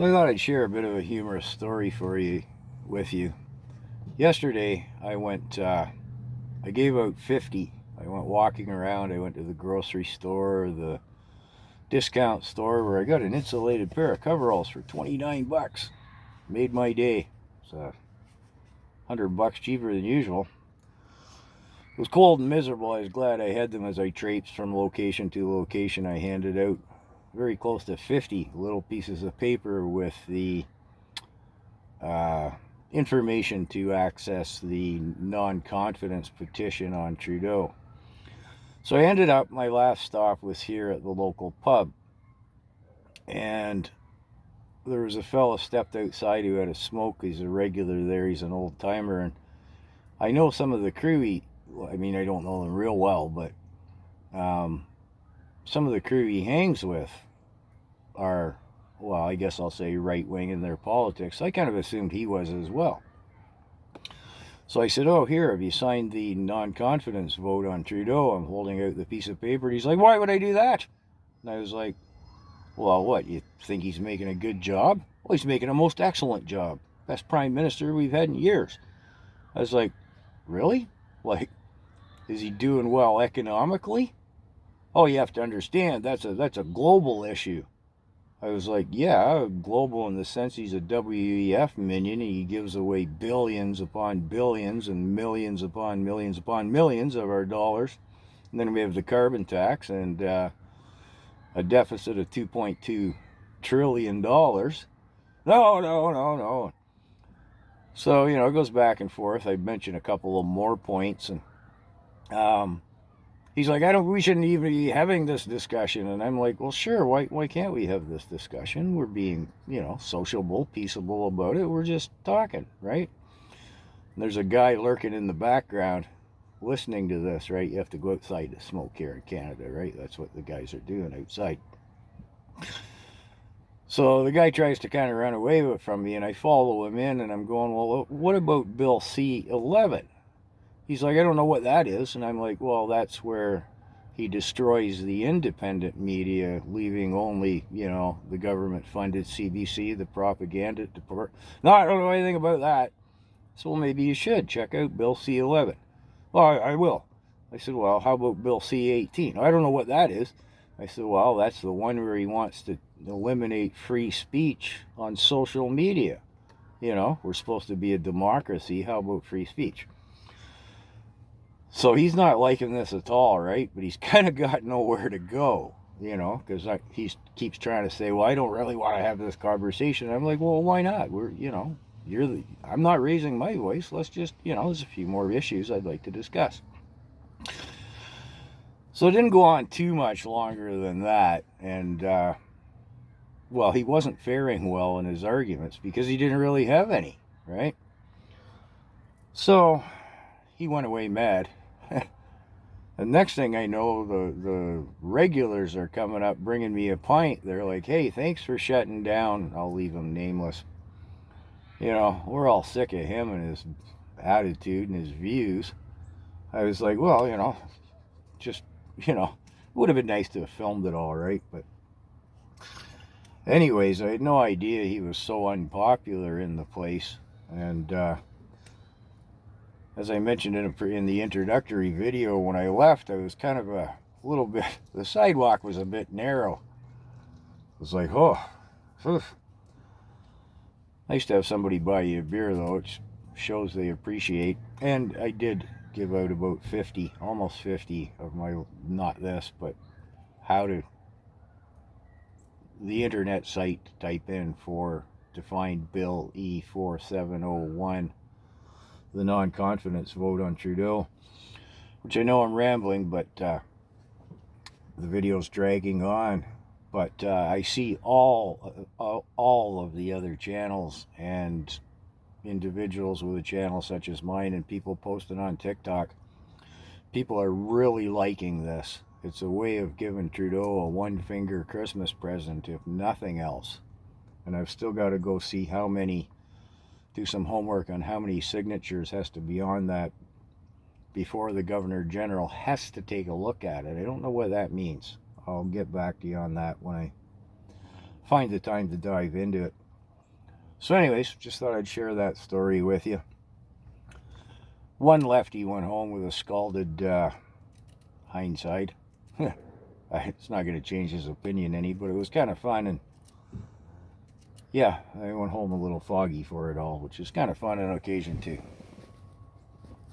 So I thought I'd share a bit of a humorous story with you. Yesterday, I gave out 50. I went walking around. I went to the grocery store, the discount store, where I got an insulated pair of coveralls for 29 bucks. Made my day. It's $100 cheaper than usual. It was cold and miserable. I was glad I had them as I traipsed from location to location. I handed out very close to 50 little pieces of paper with the information to access the non-confidence petition on Trudeau. So I ended up, my last stop was here at the local pub, and there was a fella stepped outside who had a smoke. He's a regular there. He's an old timer, and I know some of the crew. I don't know them real well, but some of the crew he hangs with are, well, I guess I'll say right-wing in their politics. I kind of assumed he was as well. So I said, oh, here, have you signed the non-confidence vote on Trudeau? I'm holding out the piece of paper. And he's like, why would I do that? And I was like, well, what, you think he's making a good job? Well, he's making a most excellent job. Best prime minister we've had in years. I was like, really? Like, is he doing well economically? Oh, you have to understand, that's a global issue. I was like, yeah, global in the sense he's a WEF minion, and he gives away billions upon billions and millions upon millions upon millions of our dollars. And then we have the carbon tax and a deficit of $2.2 trillion. No. So, it goes back and forth. I mentioned a couple of more points, and he's like, we shouldn't even be having this discussion. And I'm like, well, sure, why can't we have this discussion? We're being, sociable, peaceable about it. We're just talking, right? And there's a guy lurking in the background listening to this, right? You have to go outside to smoke here in Canada, right? That's what the guys are doing outside. So the guy tries to kind of run away from me, and I follow him in, and I'm going, well, what about Bill C-11? He's like, I don't know what that is. And I'm like, well, that's where he destroys the independent media, leaving only, the government-funded CBC, the propaganda department. No, I don't know anything about that. So, well, maybe you should check out Bill C-11. Well, I will. I said, well, how about Bill C-18? I don't know what that is. I said, well, that's the one where he wants to eliminate free speech on social media. We're supposed to be a democracy. How about free speech? So he's not liking this at all, right? But he's kind of got nowhere to go, because he keeps trying to say, well, I don't really want to have this conversation. I'm like, well, why not? I'm not raising my voice. Let's just, there's a few more issues I'd like to discuss. So it didn't go on too much longer than that. And, well, he wasn't faring well in his arguments because he didn't really have any, right? So he went away mad. The next thing I know, the regulars are coming up bringing me a pint. They're like, hey, thanks for shutting down. I'll leave him nameless. We're all sick of him and his attitude and his views. I was like, well, just, it would have been nice to have filmed it all, right? But anyways, I had no idea he was so unpopular in the place. And as I mentioned in the introductory video, when I left, I was kind of a little bit, the sidewalk was a bit narrow. It was like, oh, nice to have somebody buy you a beer, though. It shows they appreciate. And I did give out about 50, almost 50 of my, not this, but how to, the internet site to type in to find Bill E-4701, the non-confidence vote on Trudeau, which I know I'm rambling, but the video's dragging on. But I see all of the other channels and individuals with a channel such as mine and people posting on TikTok. People are really liking this. It's a way of giving Trudeau a one-finger Christmas present, if nothing else. And I've still got to go see do some homework on how many signatures has to be on that before the Governor General has to take a look at it. I don't know what that means. I'll get back to you on that when I find the time to dive into it. So anyways, just thought I'd share that story with you. One lefty went home with a scalded hindside. It's not going to change his opinion any, but it was kind of fun. And yeah, I went home a little foggy for it all, which is kind of fun on occasion too.